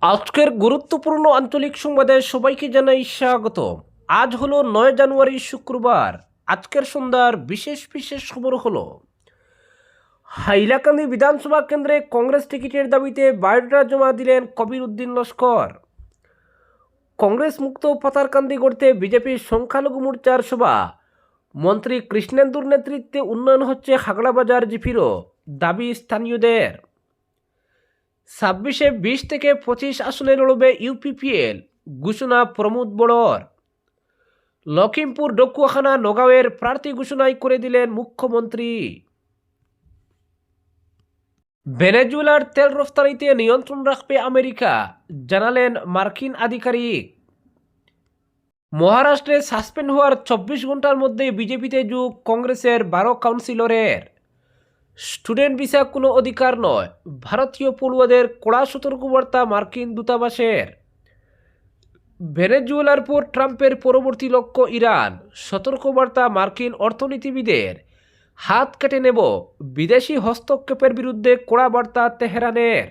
আজকের গুরুত্বপূর্ণ আঞ্চলিক সংবাদে সবাইকে জানাই স্বাগত। আজ হলো 9 জানুয়ারি শুক্রবার। আজকের সন্ধ্যার বিশেষ বিশেষ খবর হলো হাইলাকান্দি বিধানসভা কেন্দ্রে কংগ্রেস টিকিটের দাবিতে বায়োডাটা জমা দিলেন কবির উদ্দিন লস্কর। কংগ্রেস মুক্ত পাতারকান্দি গড়তে বিজেপির সংখ্যালঘু মোর্চার সভা। মন্ত্রী কৃষ্ণেন্দুর নেতৃত্বে উন্নয়ন হচ্ছে হাগড়াবাজার জিপিরও, দাবি স্থানীয়দের। 26-এ 20 থেকে 25 আসনে লড়বে ইউপিপিএল, ঘোষণা প্রমোদ বড়র। লখিমপুর ডকুয়াখানা নগাঁওয়ের প্রার্থী ঘোষণাই করে দিলেন মুখ্যমন্ত্রী। ভেনেজুয়েলার তেল রফতানিতে নিয়ন্ত্রণ রাখবে আমেরিকা, জানালেন মার্কিন আধিকারিক। মহারাষ্ট্রে সাসপেন্ড হওয়ার 24 ঘন্টার মধ্যে বিজেপিতে যোগ কংগ্রেসের 12 কাউন্সিলরের। স্টুডেন্ট ভিসা কোনো অধিকার নয়, ভারতীয় পড়ুয়াদের কড়া সতর্কবার্তা মার্কিন দূতাবাসের। ভেনেজুয়েলার পর ট্রাম্পের পরবর্তী লক্ষ্য ইরান, সতর্কবার্তা মার্কিন অর্থনীতিবিদের। হাত কেটে নেব, বিদেশি হস্তক্ষেপের বিরুদ্ধে কড়া বার্তা তেহরানের।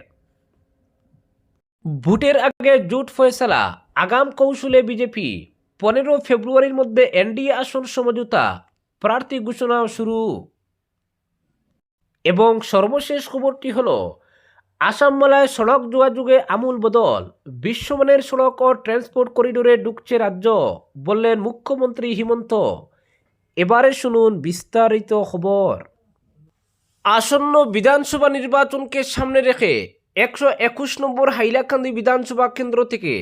ভোটের আগে জোট ফয়সালা, আগাম কৌশলে বিজেপি। 15 ফেব্রুয়ারির মধ্যে এনডিএ আসন সমঝোতা, প্রার্থী ঘোষণা শুরু। এবং সর্বশেষ খবরটি হলো আসাম মেলায় সড়ক যোগাযোগে আমূল বদল, বিশ্বমানের সড়ক ও ট্রান্সপোর্ট করিডোরে ঢুকছে রাজ্য, বললেন মুখ্যমন্ত্রী হিমন্ত। এবারে শুনুন বিস্তারিত খবর। আসন্ন বিধানসভা নির্বাচনকে সামনে রেখে 121 নম্বর হাইলাকান্দি বিধানসভা কেন্দ্র থেকে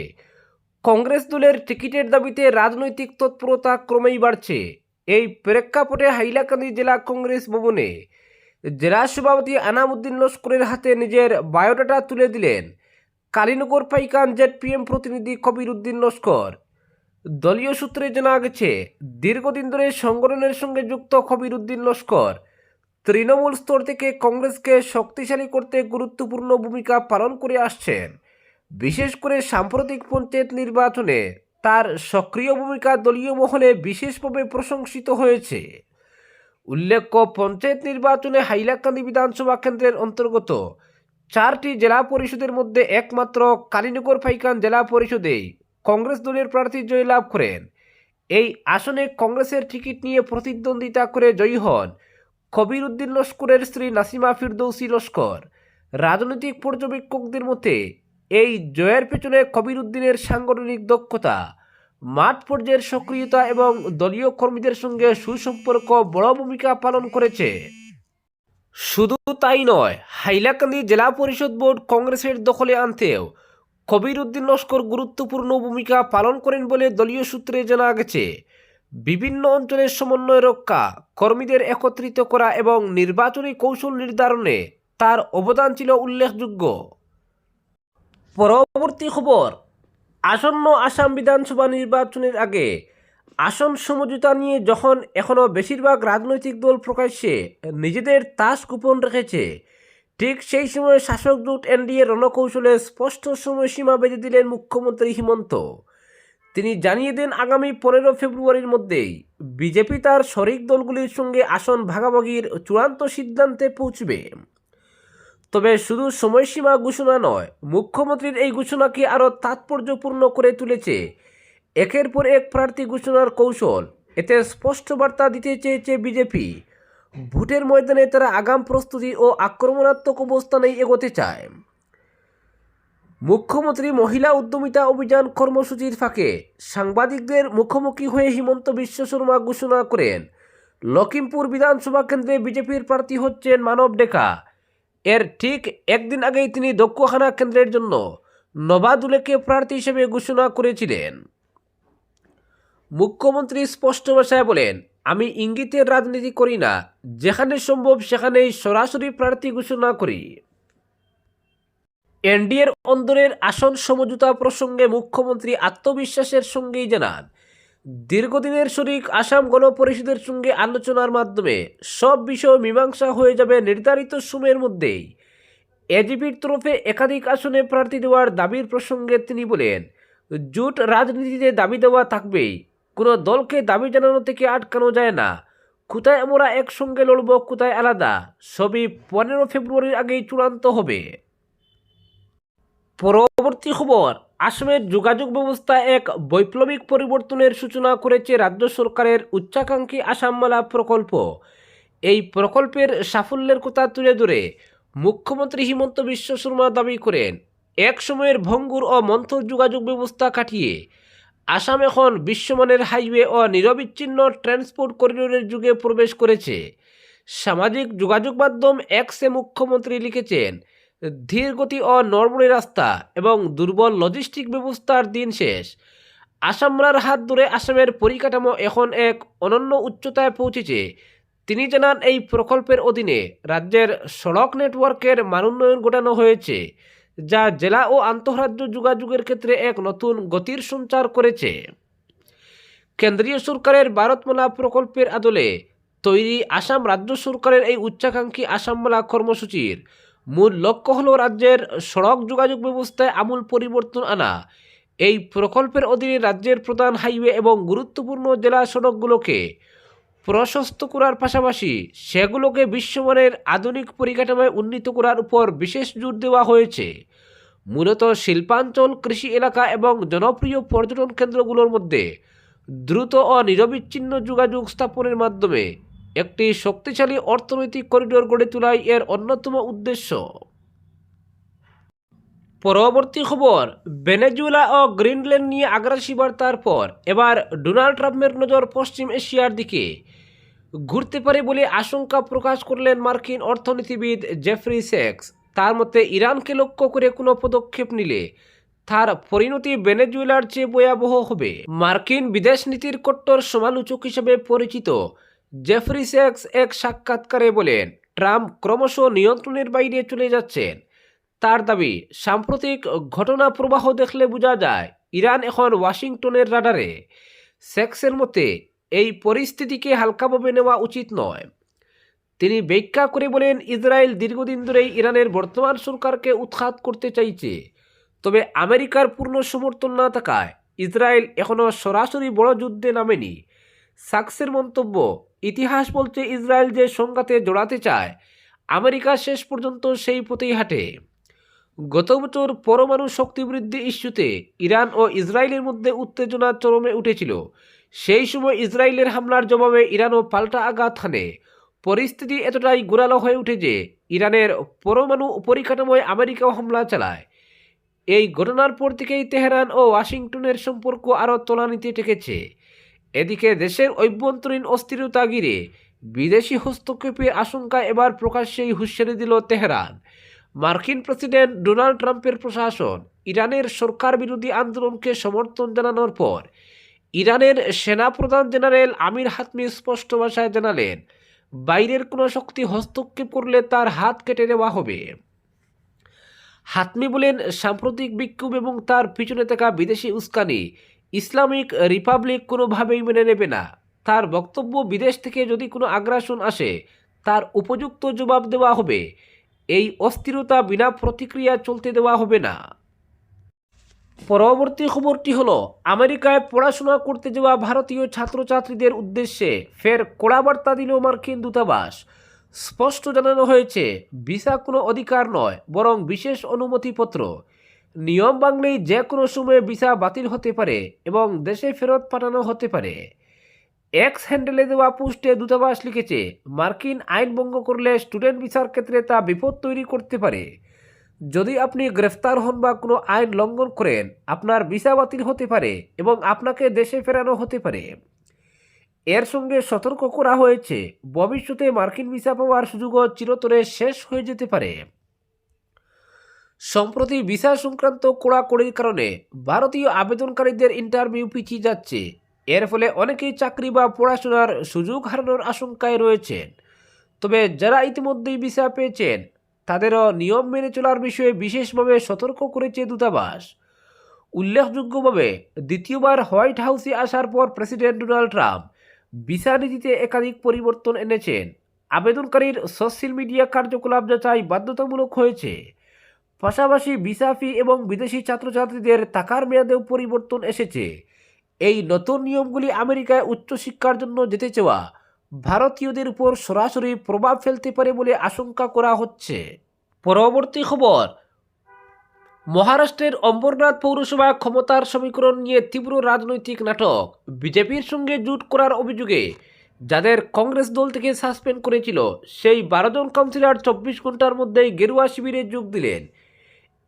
কংগ্রেস দলের টিকিটের দাবিতে রাজনৈতিক তৎপরতা ক্রমেই বাড়ছে। এই প্রেক্ষাপটে হাইলাকান্দি জেলা কংগ্রেস ভবনে জেলা সভাপতি আনামউদ্দিন লস্করের হাতে নিজের বায়োডাটা তুলে দিলেন কালীনগর পাইকান জেডপিএম প্রতিনিধি কবির উদ্দিন লস্কর। দলীয় সূত্রে জানা গেছে, দীর্ঘদিন ধরে সংগঠনের সঙ্গে যুক্ত কবির উদ্দিন লস্কর তৃণমূল স্তর থেকে কংগ্রেসকে শক্তিশালী করতে গুরুত্বপূর্ণ ভূমিকা পালন করে আসছেন। বিশেষ করে সাম্প্রতিক পঞ্চায়েত নির্বাচনে তার সক্রিয় ভূমিকা দলীয় মহলে বিশেষভাবে প্রশংসিত হয়েছে। উল্লেখ্য, পঞ্চায়েত নির্বাচনে হাইলাকান্দি বিধানসভা কেন্দ্রের অন্তর্গত 4টি জেলা পরিষদের মধ্যে একমাত্র কালীনগর পাইকান জেলা পরিষদেই কংগ্রেস দলের প্রার্থী জয়লাভ করেন। এই আসনে কংগ্রেসের টিকিট নিয়ে প্রতিদ্বন্দ্বিতা করে জয়ী হন কবির উদ্দিন লস্করের স্ত্রী নাসিমা ফিরদৌসি লস্কর। রাজনৈতিক পর্যবেক্ষকদের মতে এই জয়ের পেছনে কবির উদ্দিনের সাংগঠনিক দক্ষতা, মাঠ পর্যায়ের সক্রিয়তা এবং দলীয় কর্মীদের সঙ্গে সুসম্পর্ক বড় ভূমিকা পালন করেছে। শুধু তাই নয়, হাইলাকান্দি জেলা পরিষদ বোর্ড কংগ্রেসের দখলে আনতেও কবির উদ্দিন লস্কর গুরুত্বপূর্ণ ভূমিকা পালন করেন বলে দলীয় সূত্রে জানা গেছে। বিভিন্ন অঞ্চলের সমন্বয় রক্ষা, কর্মীদের একত্রিত করা এবং নির্বাচনী কৌশল নির্ধারণে তার অবদান ছিল উল্লেখযোগ্য। পরবর্তী খবর, আসন্ন আসাম বিধানসভা নির্বাচনের আগে আসন সমঝোতা নিয়ে যখন এখনও বেশিরভাগ রাজনৈতিক দল প্রকাশ্যে নিজেদের তাস গোপন রেখেছে, ঠিক সেই সময় শাসক জোট এনডিএ রণকৌশলে স্পষ্ট সময়সীমা বেঁধে দিলেন মুখ্যমন্ত্রী হিমন্ত। তিনি জানিয়ে দেন আগামী 15 ফেব্রুয়ারির মধ্যেই বিজেপি তার শরিক দলগুলির সঙ্গে আসন ভাগাভাগির চূড়ান্ত সিদ্ধান্তে পৌঁছবে। তবে শুধু সময়সীমা ঘোষণা নয়, মুখ্যমন্ত্রীর এই ঘোষণাকে আরও তাৎপর্যপূর্ণ করে তুলেছে একের পর এক প্রার্থী ঘোষণার কৌশল। এতে স্পষ্ট বার্তা দিতে চেয়েছে বিজেপি, ভোটের ময়দানে তারা আগাম প্রস্তুতি ও আক্রমণাত্মক অবস্থানেই এগোতে চায়। মুখ্যমন্ত্রী মহিলা উদ্যমিতা অভিযান কর্মসূচির ফাঁকে সাংবাদিকদের মুখোমুখি হয়ে হিমন্ত বিশ্ব শর্মা ঘোষণা করেন লখিমপুর বিধানসভা কেন্দ্রে বিজেপির প্রার্থী হচ্ছেন মানব ডেকা। এর ঠিক একদিন আগেই তিনি দক্ষিণখানা কেন্দ্রের জন্য নবাদুলেকে প্রার্থী হিসেবে ঘোষণা করেছিলেন। মুখ্যমন্ত্রী স্পষ্ট ভাষায় বলেন, আমি ইঙ্গিতের রাজনীতি করি না, যেখানে সম্ভব সেখানেই সরাসরি প্রার্থী ঘোষণা করি। এনডিএর অন্দরের আসন সমঝোতা প্রসঙ্গে মুখ্যমন্ত্রী আত্মবিশ্বাসের সঙ্গেই জানান, দীর্ঘদিনের শরিক আসাম গণপরিষদের সঙ্গে আলোচনার মাধ্যমে সব বিষয় মীমাংসা হয়ে যাবে নির্ধারিত সময়ের মধ্যেই। এজিপির তরফে একাধিক আসনে প্রার্থী দেওয়ার দাবির প্রসঙ্গে তিনি বলেন, জোট রাজনীতিতে দাবি দেওয়া থাকবেই, কোনো দলকে দাবি জানানো থেকে আটকানো যায় না। কোথায় আমরা একসঙ্গে লড়ব, কোথায় আলাদা, সবই 15 ফেব্রুয়ারির আগেই চূড়ান্ত হবে। পরবর্তী পরবর্তী খবর, আসামের যোগাযোগ ব্যবস্থা এক বৈপ্লবিক পরিবর্তনের সূচনা করেছে রাজ্য সরকারের উচ্চাকাঙ্ক্ষী আসাম মালা প্রকল্প। এই প্রকল্পের সাফল্যের কথা তুলে ধরে মুখ্যমন্ত্রী হিমন্ত বিশ্ব শর্মা দাবি করেন, এক সময়ের ভঙ্গুর ও মন্থর যোগাযোগ ব্যবস্থা কাটিয়ে আসাম এখন বিশ্বমানের হাইওয়ে ও নিরবিচ্ছিন্ন ট্রান্সপোর্ট করিডোরের যুগে প্রবেশ করেছে। সামাজিক যোগাযোগ মাধ্যম এক্সে মুখ্যমন্ত্রী লিখেছেন, ধীরগতি ও নড়বড়ে রাস্তা এবং দুর্বল লজিস্টিক ব্যবস্থার দিন শেষ। আসামরার হাত ধরে আসামের পরিকাঠামো এখন এক অনন্য উচ্চতায় পৌঁছেছে। তিনি জানান, এই প্রকল্পের অধীনে রাজ্যের সড়ক নেটওয়ার্কের মানোন্নয়ন ঘটানো হয়েছে, যা জেলা ও আন্তঃরাজ্য যোগাযোগের ক্ষেত্রে এক নতুন গতির সঞ্চার করেছে। কেন্দ্রীয় সরকারের ভারতমালা প্রকল্পের আদলে তৈরি আসাম রাজ্য সরকারের এই উচ্চাকাঙ্ক্ষী আসামমালা কর্মসূচির মূল লক্ষ্য হল রাজ্যের সড়ক যোগাযোগ ব্যবস্থায় আমূল পরিবর্তন আনা। এই প্রকল্পের অধীনে রাজ্যের প্রধান হাইওয়ে এবং গুরুত্বপূর্ণ জেলা সড়কগুলোকে প্রশস্ত করার পাশাপাশি সেগুলোকে বিশ্বমানের আধুনিক পরিকাঠামোয় উন্নীত করার উপর বিশেষ জোর দেওয়া হয়েছে। মূলত শিল্পাঞ্চল, কৃষি এলাকা এবং জনপ্রিয় পর্যটন কেন্দ্রগুলোর মধ্যে দ্রুত ও নিরবিচ্ছিন্ন যোগাযোগ স্থাপনের মাধ্যমে একটি শক্তিশালী অর্থনৈতিক করিডোর গড়ে তোলাই এর অন্যতম উদ্দেশ্য। পরবর্তী খবর, ভেনেজুয়েলা ও গ্রিনল্যান্ড নিয়ে আগ্রাসী বার্তার পর এবার ডোনাল্ড ট্রাম্পের নজর পশ্চিম এশিয়ার দিকে ঘুরতে পারে বলে আশঙ্কা প্রকাশ করলেন মার্কিন অর্থনীতিবিদ জেফ্রি সেক্স। তার মতে, ইরানকে লক্ষ্য করে কোনো পদক্ষেপ নিলে তার পরিণতি ভেনেজুয়েলার চেয়ে ভয়াবহ হবে। মার্কিন বিদেশ নীতির কট্টর সমালোচক হিসেবে পরিচিত জেফ্রি সেক্স এক সাক্ষাৎকারে বলেন, ট্রাম্প ক্রমশ নিয়ন্ত্রণের বাইরে চলে যাচ্ছেন। তার দাবি, সাম্প্রতিক ঘটনা প্রবাহ দেখলে বোঝা যায় ইরান এখন ওয়াশিংটনের রাডারে। সেক্সের মতে, এই পরিস্থিতিকে হালকাভাবে নেওয়া উচিত নয়। তিনি ব্যাখ্যা করে বলেন, ইসরায়েল দীর্ঘদিন ধরেই ইরানের বর্তমান সরকারকে উৎখাত করতে চাইছে, তবে আমেরিকার পূর্ণ সমর্থন না থাকায় ইসরায়েল এখনও সরাসরি বড় যুদ্ধে নামেনি। সাক্সের মন্তব্য, ইতিহাস বলছে ইসরায়েল যে সংঘাতে জড়াতে চায়, আমেরিকা শেষ পর্যন্ত সেই পথেই হাঁটে। গত বছর পরমাণু শক্তি বৃদ্ধি ইস্যুতে ইরান ও ইসরায়েলের মধ্যে উত্তেজনা চরমে উঠেছিল। সেই সময় ইসরায়েলের হামলার জবাবে ইরানও পাল্টা আঘাত হানে। পরিস্থিতি এতটাই গোড়ালো হয়ে উঠে যে ইরানের পরমাণু পরিকাঠামোয় আমেরিকাও হামলা চালায়। এই ঘটনার পর থেকেই তেহরান ও ওয়াশিংটনের সম্পর্ক আরও তলানিতে ঠেকেছে। এদিকে দেশের অভ্যন্তরীণ অস্থিরতা ঘিরে বিদেশি হস্তক্ষেপের আশঙ্কা এবার প্রকাশ্যেই হুঁশিয়ারি দিল তেহরান। মার্কিন প্রেসিডেন্ট ডোনাল্ড ট্রাম্পের প্রশাসন ইরানের সরকার বিরোধী আন্দোলনকে সমর্থন জানানোর পর ইরানের সেনাপ্রধান জেনারেল আমির হাতমি স্পষ্ট ভাষায় জানালেন, বাইরের কোনো শক্তি হস্তক্ষেপ করলে তার হাত কেটে নেওয়া হবে। হাতমি বলেন, সাম্প্রতিক বিক্ষোভ এবং তার পিছনে থাকা বিদেশি উস্কানি ইসলামিক রিপাবলিক কোনোভাবেই মেনে নেবে না। তার বক্তব্য, বিদেশ থেকে যদি কোনো আগ্রাসন আসে তার উপযুক্ত জবাব দেওয়া হবে। এই অস্থিরতা বিনা প্রতিক্রিয়া চলতে দেওয়া হবে না। পরবর্তী খবরটি হলো, আমেরিকায় পড়াশোনা করতে যাওয়া ভারতীয় ছাত্রছাত্রীদের উদ্দেশ্যে ফের কড়া বার্তা দিল মার্কিন দূতাবাস। স্পষ্ট জানানো হয়েছে, ভিসা কোনো অধিকার নয়, বরং বিশেষ অনুমতিপত্র। নিয়ম ভাঙলেই যে কোনো সময়ে ভিসা বাতিল হতে পারে এবং দেশে ফেরত পাঠানো হতে পারে। এক্স হ্যান্ডেলে দেওয়া পোস্টে দূতাবাস লিখেছে, মার্কিন আইন ভঙ্গ করলে স্টুডেন্ট ভিসার ক্ষেত্রে তা বিপদ তৈরি করতে পারে। যদি আপনি গ্রেফতার হন বা কোনো আইন লঙ্ঘন করেন, আপনার ভিসা বাতিল হতে পারে এবং আপনাকে দেশে ফেরানো হতে পারে। এর সঙ্গে সতর্ক করা হয়েছে, ভবিষ্যতে মার্কিন ভিসা পাওয়ার সুযোগও চিরতরে শেষ হয়ে যেতে পারে। সম্প্রতি ভিসা সংক্রান্ত কড়াকড়ির কারণে ভারতীয় আবেদনকারীদের ইন্টারভিউ পিছিয়ে যাচ্ছে। এর ফলে অনেকেই চাকরি বা পড়াশোনার সুযোগ হারানোর আশঙ্কায় রয়েছেন। তবে যারা ইতিমধ্যেই ভিসা পেয়েছেন তাদেরও নিয়ম মেনে চলার বিষয়ে বিশেষভাবে সতর্ক করেছে দূতাবাস। উল্লেখযোগ্যভাবে দ্বিতীয়বার হোয়াইট হাউসে আসার পর প্রেসিডেন্ট ডোনাল্ড ট্রাম্প ভিসা নীতিতে একাধিক পরিবর্তন এনেছেন। আবেদনকারীর সোশ্যাল মিডিয়া কার্যকলাপ যাচাই বাধ্যতামূলক হয়েছে। পাশাপাশি ভিসা ফি এবং বিদেশি ছাত্রছাত্রীদের টাকার মেয়াদেও পরিবর্তন এসেছে। এই নতুন নিয়মগুলি আমেরিকায় উচ্চশিক্ষার জন্য যেতে চাওয়া ভারতীয়দের উপর সরাসরি প্রভাব ফেলতে পারে বলে আশঙ্কা করা হচ্ছে। পরবর্তী খবর, মহারাষ্ট্রের অম্বরনাথ পৌরসভা ক্ষমতার সমীকরণ নিয়ে তীব্র রাজনৈতিক নাটক। বিজেপির সঙ্গে জোট করার অভিযোগে যাদের কংগ্রেস দল থেকে সাসপেন্ড করেছিল সেই 12 জন কাউন্সিলর 24 ঘন্টার মধ্যেই গেরুয়া শিবিরে যোগ দিলেন।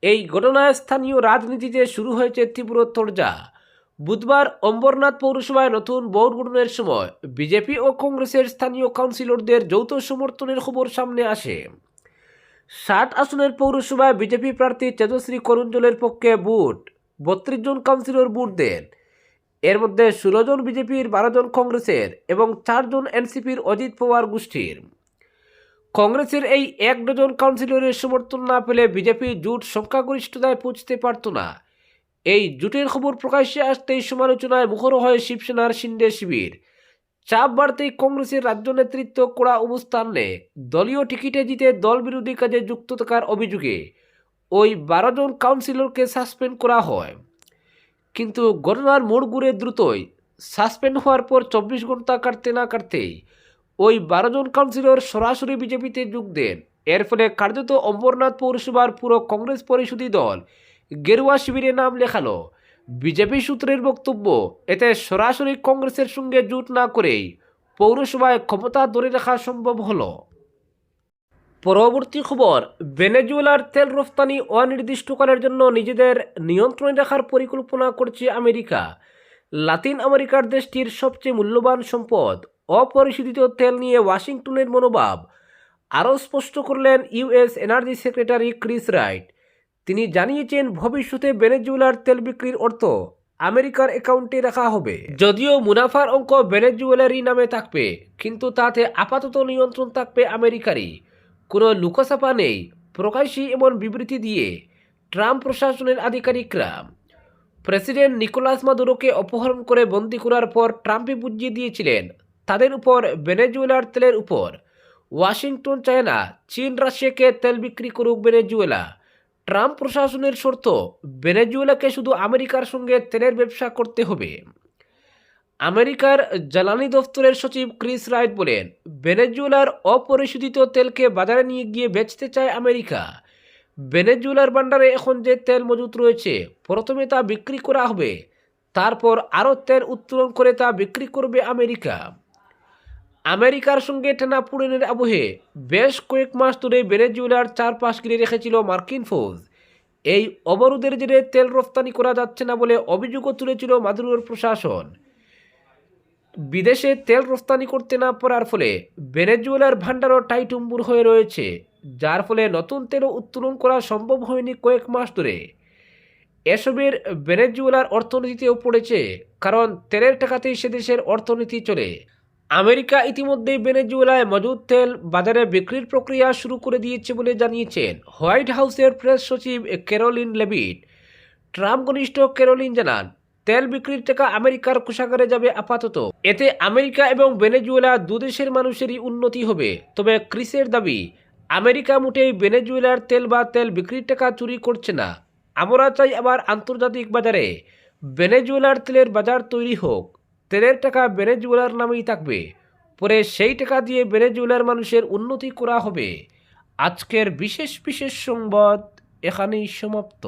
এই ঘটনায় স্থানীয় রাজনীতিতে শুরু হয়েছে তীব্র তোড়জা। বুধবার অম্বরনাথ পৌরসভায় নতুন বোর্ড গঠনের সময় বিজেপি ও কংগ্রেসের স্থানীয় কাউন্সিলরদের যৌথ সমর্থনের খবর সামনে আসে। 60 আসনের পৌরসভায় বিজেপি প্রার্থী তেজশ্রী করুঞ্জলের পক্ষে ভোট 32 জন কাউন্সিলর ভোট দেন। এর মধ্যে 16 জন বিজেপির, 12 জন কংগ্রেসের এবং 4 জন এনসিপির অজিত পাওয়ার গোষ্ঠীর। কংগ্রেসের এই 1 ডজন কাউন্সিলরের সমর্থন না পেলে বিজেপি জোট সংখ্যাগরিষ্ঠতায় পৌঁছতে পারত না। এই জোটের খবর প্রকাশ্যে আসতেই সমালোচনায় মুখর হয় শিবসেনার শিন্ডে শিবির। চাপ বাড়তেই কংগ্রেসের রাজ্য নেতৃত্ব কড়া অবস্থান নেয়। দলীয় টিকিটে জিতে দল বিরোধী কাজে যুক্ত থাকার অভিযোগে ওই 12 জন কাউন্সিলরকে সাসপেন্ড করা হয়। কিন্তু ঘটনার মোড় ঘুরে দ্রুতই। সাসপেন্ড হওয়ার পর 24 ঘন্টা কাটতে না কাটতেই ওই 12 জন কাউন্সিলর সরাসরি বিজেপিতে যোগ দেন। এর ফলে কার্যত অম্বরনাথ পৌরসভার পুরো কংগ্রেস পরিষদী দল গেরুয়া শিবিরে নাম লেখালো। বিজেপি সূত্রের বক্তব্য, এতে সরাসরি কংগ্রেসের সঙ্গে জোট না করেই পৌরসভায় ক্ষমতা ধরে রাখা সম্ভব হলো। পরবর্তী খবর, ভেনেজুয়েলার তেল রফতানি অনির্দিষ্টকালের জন্য নিজেদের নিয়ন্ত্রণে রাখার পরিকল্পনা করছে আমেরিকা। লাতিন আমেরিকার দেশটির সবচেয়ে মূল্যবান সম্পদ অপরিশোধিত তেল নিয়ে ওয়াশিংটনের মনোভাব আরও স্পষ্ট করলেন US energy secretary Chris right. তিনি জানিয়েছেন, ভবিষ্যতে ভেনেজুয়েলার তেল বিক্রির অর্থ আমেরিকার অ্যাকাউন্টে রাখা হবে। যদিও মুনাফার অঙ্ক ভেনেজুয়েলারই নামে থাকবে, কিন্তু তাতে আপাতত নিয়ন্ত্রণ থাকবে আমেরিকারই। কোনো লুকোছাপা নেই। প্রকাশ্যে এমন বিবৃতি দিয়ে ট্রাম্প প্রশাসনের আধিকারিকরা প্রেসিডেন্ট নিকোলাস মাদুরোকে অপহরণ করে বন্দী করার পর ট্রাম্পই বুঝিয়ে দিয়েছিলেন তাদের উপর ভেনেজুয়েলার তেলের উপর। ওয়াশিংটন চায় না চীন রাশিয়াকে তেল বিক্রি করুক ভেনেজুয়েলা। ট্রাম্প প্রশাসনের শর্ত, ভেনেজুয়েলাকে শুধু আমেরিকার সঙ্গে তেলের ব্যবসা করতে হবে। আমেরিকার জ্বালানি দফতরের সচিব ক্রিস রাইট বলেন, ভেনেজুয়েলার অপরিশোধিত তেলকে বাজারে নিয়ে গিয়ে বেচতে চায় আমেরিকা। ভেনেজুয়েলার ভান্ডারে এখন যে তেল মজুত রয়েছে, প্রথমে তা বিক্রি করা হবে, তারপর আরও তেল উত্তোলন করে তা বিক্রি করবে আমেরিকা। আমেরিকার সঙ্গে টানাপোড়েনের আবহে বেশ কয়েক মাস ধরে ভেনেজুয়েলার চারপাশ ঘিরে রেখেছিল মার্কিন ফৌজ। এই অবরোধের জেরে তেল রফতানি করা যাচ্ছে না বলে অভিযোগও তুলেছিল মাদুরোর প্রশাসন। বিদেশে তেল রফতানি করতে না পারার ফলে ভেনেজুয়েলার ভান্ডারও টাইটুম্বুর হয়ে রয়েছে, যার ফলে নতুন তেলও উত্তোলন করা সম্ভব হয়নি কয়েক মাস ধরে। এসবের ভেনেজুয়েলার অর্থনীতিতেও পড়েছে, কারণ তেলের টাকাতেই সে দেশের অর্থনীতি চলে। আমেরিকা ইতিমধ্যেই ভেনেজুয়েলায় মজুদ তেল বাজারে বিক্রির প্রক্রিয়া শুরু করে দিয়েছে বলে জানিয়েছেন হোয়াইট হাউসের প্রেস সচিব ক্যারোলিন লেভিট। ট্রাম্প ঘনিষ্ঠ ক্যারোলিন জানান, তেল বিক্রির টাকা আমেরিকার কোষাগারে যাবে আপাতত। এতে আমেরিকা এবং ভেনেজুয়েলা দুদেশের মানুষেরই উন্নতি হবে। তবে ক্রিসের দাবি, আমেরিকা মোটেই ভেনেজুয়েলার তেল বা তেল বিক্রির টাকা চুরি করছে না। আমরা চাই আবার আন্তর্জাতিক বাজারে ভেনেজুয়েলার তেলের বাজার তৈরি হোক। তেলের টাকা ভেনেজুয়েলার নামেই থাকবে, পরে সেই টাকা দিয়ে ভেনেজুয়েলার মানুষের উন্নতি করা হবে। আজকের বিশেষ সংবাদ এখানেই সমাপ্ত।